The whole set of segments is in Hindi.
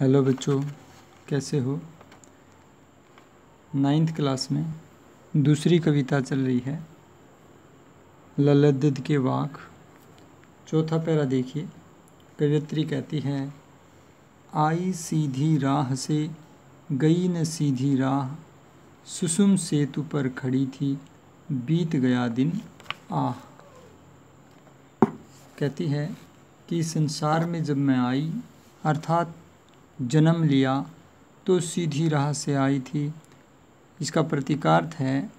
हेलो बच्चों, कैसे हो। 9th क्लास में दूसरी कविता चल रही है ललदद के वाक। चौथा पैरा देखिए। कवियत्री कहती है, आई सीधी राह से गई न सीधी राह, सुसुम सेतु पर खड़ी थी बीत गया दिन आह। कहती है कि संसार में जब मैं आई अर्थात जन्म लिया तो सीधी राह से आई थी। इसका प्रतीकार्थ है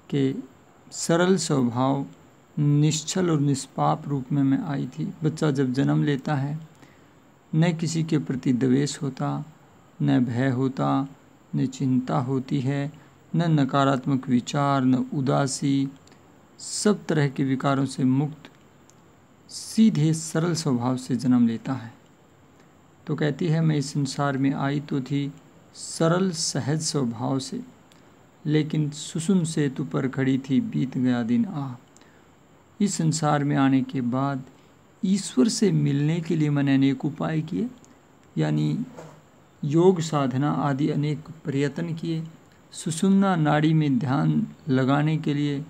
कि सरल स्वभाव, निश्चल और निष्पाप रूप में मैं आई थी। बच्चा जब जन्म लेता है न किसी के प्रति द्वेष होता, न भय होता, न चिंता होती है, न नकारात्मक विचार, न उदासी, सब तरह के विकारों से मुक्त सीधे सरल स्वभाव से जन्म लेता है। तो कहती है, मैं इस संसार में आई तो थी सरल सहज स्वभाव से, लेकिन सुसुम सेतु पर खड़ी थी बीत गया दिन आह। इस संसार में आने के बाद ईश्वर से मिलने के लिए मैंने अनेक उपाय किए, यानी योग साधना आदि अनेक प्रयत्न किए। सुषुम्ना नाड़ी में ध्यान लगाने के लिए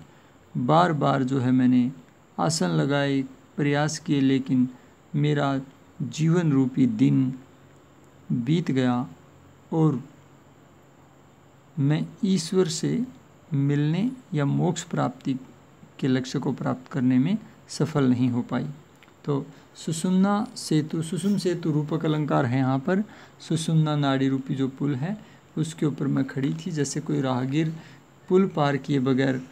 बार बार जो है मैंने आसन लगाए, प्रयास किए, लेकिन मेरा जीवन रूपी दिन बीत गया और मैं ईश्वर से मिलने या मोक्ष प्राप्ति के लक्ष्य को प्राप्त करने में सफल नहीं हो पाई। तो सुषुम्ना सेतु, सुषुम सेतु रूपक अलंकार है यहाँ पर। सुषुम्ना नाड़ी रूपी जो पुल है उसके ऊपर मैं खड़ी थी। जैसे कोई राहगीर पुल पार किए बगैर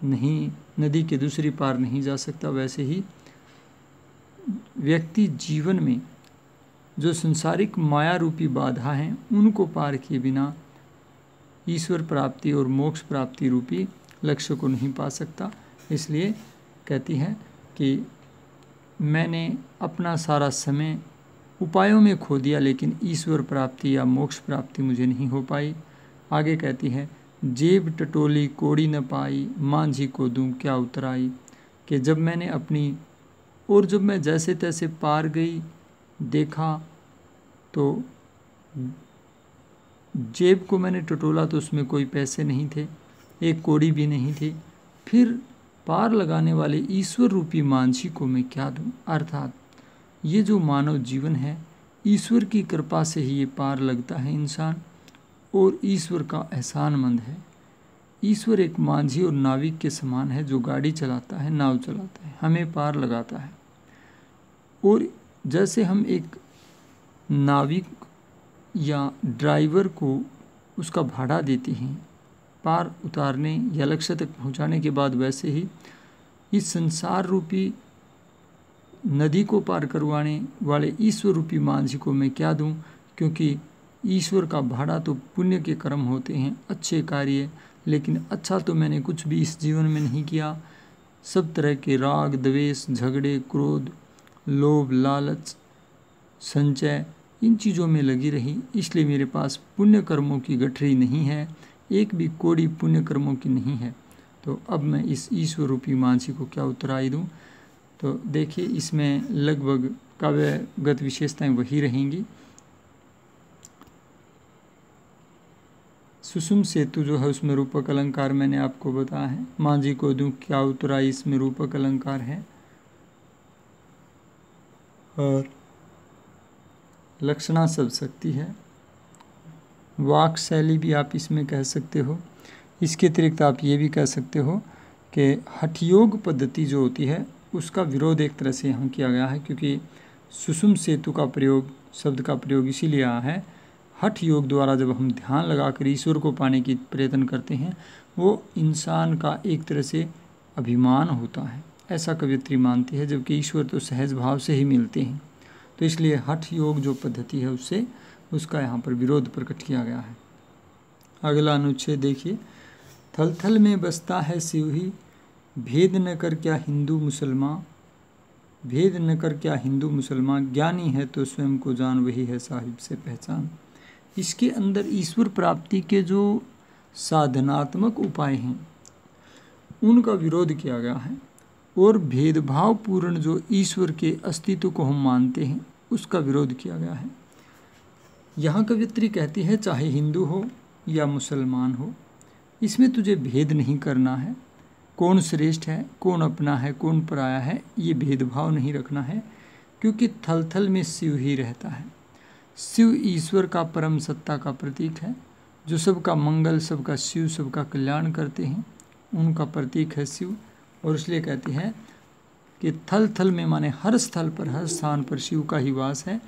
नहीं, नदी के दूसरी पार नहीं जा सकता, वैसे ही व्यक्ति जीवन में जो संसारिक माया रूपी बाधा हैं उनको पार किए बिना ईश्वर प्राप्ति और मोक्ष प्राप्ति रूपी लक्ष्य को नहीं पा सकता। इसलिए कहती है कि मैंने अपना सारा समय उपायों में खो दिया, लेकिन ईश्वर प्राप्ति या मोक्ष प्राप्ति मुझे नहीं हो पाई। आगे कहती है, जेब टटोली कोड़ी न पाई, मांझी को दूं क्या उतराई। कि जब मैं जैसे तैसे पार गई, देखा तो जेब को मैंने टटोला तो उसमें कोई पैसे नहीं थे, एक कोड़ी भी नहीं थी। फिर पार लगाने वाले ईश्वर रूपी मांझी को मैं क्या दूं। अर्थात ये जो मानव जीवन है, ईश्वर की कृपा से ही ये पार लगता है इंसान, और ईश्वर का एहसानमंद है। ईश्वर एक मांझी और नाविक के समान है जो गाड़ी चलाता है, नाव चलाता है, हमें पार लगाता है। और जैसे हम एक नाविक या ड्राइवर को उसका भाड़ा देते हैं पार उतारने या लक्ष्य तक पहुंचाने के बाद, वैसे ही इस संसार रूपी नदी को पार करवाने वाले ईश्वर रूपी मांझी को मैं क्या दूं। क्योंकि ईश्वर का भाड़ा तो पुण्य के कर्म होते हैं, अच्छे कार्य, लेकिन अच्छा तो मैंने कुछ भी इस जीवन में नहीं किया। सब तरह के राग, द्वेष, झगड़े, क्रोध, लोभ, लालच, संचय, इन चीज़ों में लगी रही। इसलिए मेरे पास पुण्य कर्मों की गठरी नहीं है, एक भी कोड़ी पुण्य कर्मों की नहीं है। तो अब मैं इस ईश्वर रूपी मांझी को क्या उतराई दूं। तो देखिए, इसमें लगभग काव्यगत विशेषताएं वही रहेंगी। सुषुम सेतु जो है उसमें रूपक अलंकार मैंने आपको बताया है। मांझी को दूं क्या उतराई, इसमें रूपक अलंकार है। और लक्षणा सब शक्ति है। वाक शैली भी आप इसमें कह सकते हो। इसके अतिरिक्त आप ये भी कह सकते हो कि हठयोग पद्धति जो होती है उसका विरोध एक तरह से यहाँ किया गया है, क्योंकि सुषुम सेतु का प्रयोग, शब्द का प्रयोग इसीलिए आया है। हठ योग द्वारा जब हम ध्यान लगाकर ईश्वर को पाने की प्रयत्न करते हैं, वो इंसान का एक तरह से अभिमान होता है, ऐसा कवियत्री मानती है, जबकि ईश्वर तो सहज भाव से ही मिलते हैं। तो इसलिए हठ योग जो पद्धति है उससे उसका यहाँ पर विरोध प्रकट किया गया है। अगला अनुच्छेद देखिए, थल थल में बसता है शिव ही, भेद न कर क्या हिंदू मुसलमान, भेद न कर क्या हिंदू मुसलमान, ज्ञानी है तो स्वयं को जान, वही है साहिब से पहचान। इसके अंदर ईश्वर प्राप्ति के जो साधनात्मक उपाय हैं उनका विरोध किया गया है, और भेदभाव पूर्ण जो ईश्वर के अस्तित्व को हम मानते हैं उसका विरोध किया गया है। यहाँ कवियत्री कहती है चाहे हिंदू हो या मुसलमान हो, इसमें तुझे भेद नहीं करना है। कौन श्रेष्ठ है, कौन अपना है, कौन पराया है, ये भेदभाव नहीं रखना है, क्योंकि थल थल में शिव ही रहता है। शिव ईश्वर का परम सत्ता का प्रतीक है, जो सबका मंगल, सबका शिव, सबका कल्याण करते हैं, उनका प्रतीक है शिव। और इसलिए कहते हैं कि थल थल में माने हर स्थल पर, हर स्थान पर शिव का ही वास है।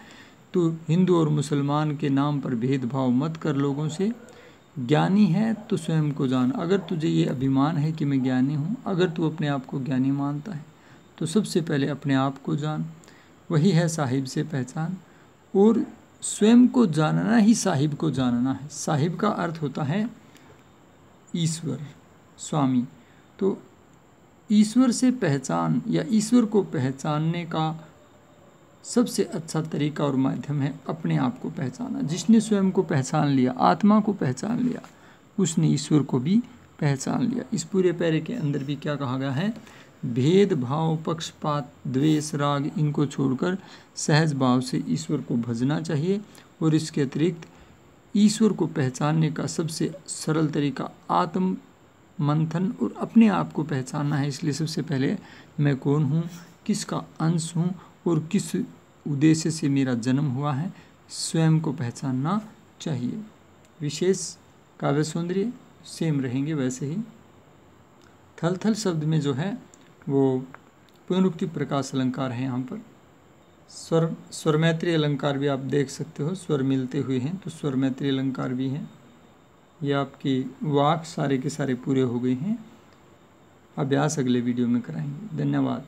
तो हिंदू और मुसलमान के नाम पर भेदभाव मत कर लोगों से। ज्ञानी है तो स्वयं को जान। अगर तुझे ये अभिमान है कि मैं ज्ञानी हूँ, अगर तू अपने आप को ज्ञानी मानता है, तो सबसे पहले अपने आप को जान, वही है साहिब से पहचान। और स्वयं को जानना ही साहिब को जानना है। साहिब का अर्थ होता है ईश्वर, स्वामी। तो ईश्वर से पहचान या ईश्वर को पहचानने का सबसे अच्छा तरीका और माध्यम है अपने आप को पहचाना। जिसने स्वयं को पहचान लिया, आत्मा को पहचान लिया, उसने ईश्वर को भी पहचान लिया। इस पूरे पैरे के अंदर भी क्या कहा गया है? भेदभाव, पक्षपात, द्वेष, राग, इनको छोड़कर सहज भाव से ईश्वर को भजना चाहिए। और इसके अतिरिक्त ईश्वर को पहचानने का सबसे सरल तरीका आत्म मंथन और अपने आप को पहचानना है। इसलिए सबसे पहले मैं कौन हूँ, किसका अंश हूँ और किस उद्देश्य से मेरा जन्म हुआ है, स्वयं को पहचानना चाहिए। विशेष काव्य सौंदर्य सेम रहेंगे वैसे ही। थल थल शब्द में जो है वो पुनरुक्ति प्रकाश अलंकार है। यहाँ पर स्वरमैत्री अलंकार भी आप देख सकते हो, स्वर मिलते हुए हैं तो स्वरमैत्री अलंकार भी हैं। ये आपकी वाक सारे के सारे पूरे हो गए हैं। अभ्यास अगले वीडियो में कराएंगे। धन्यवाद।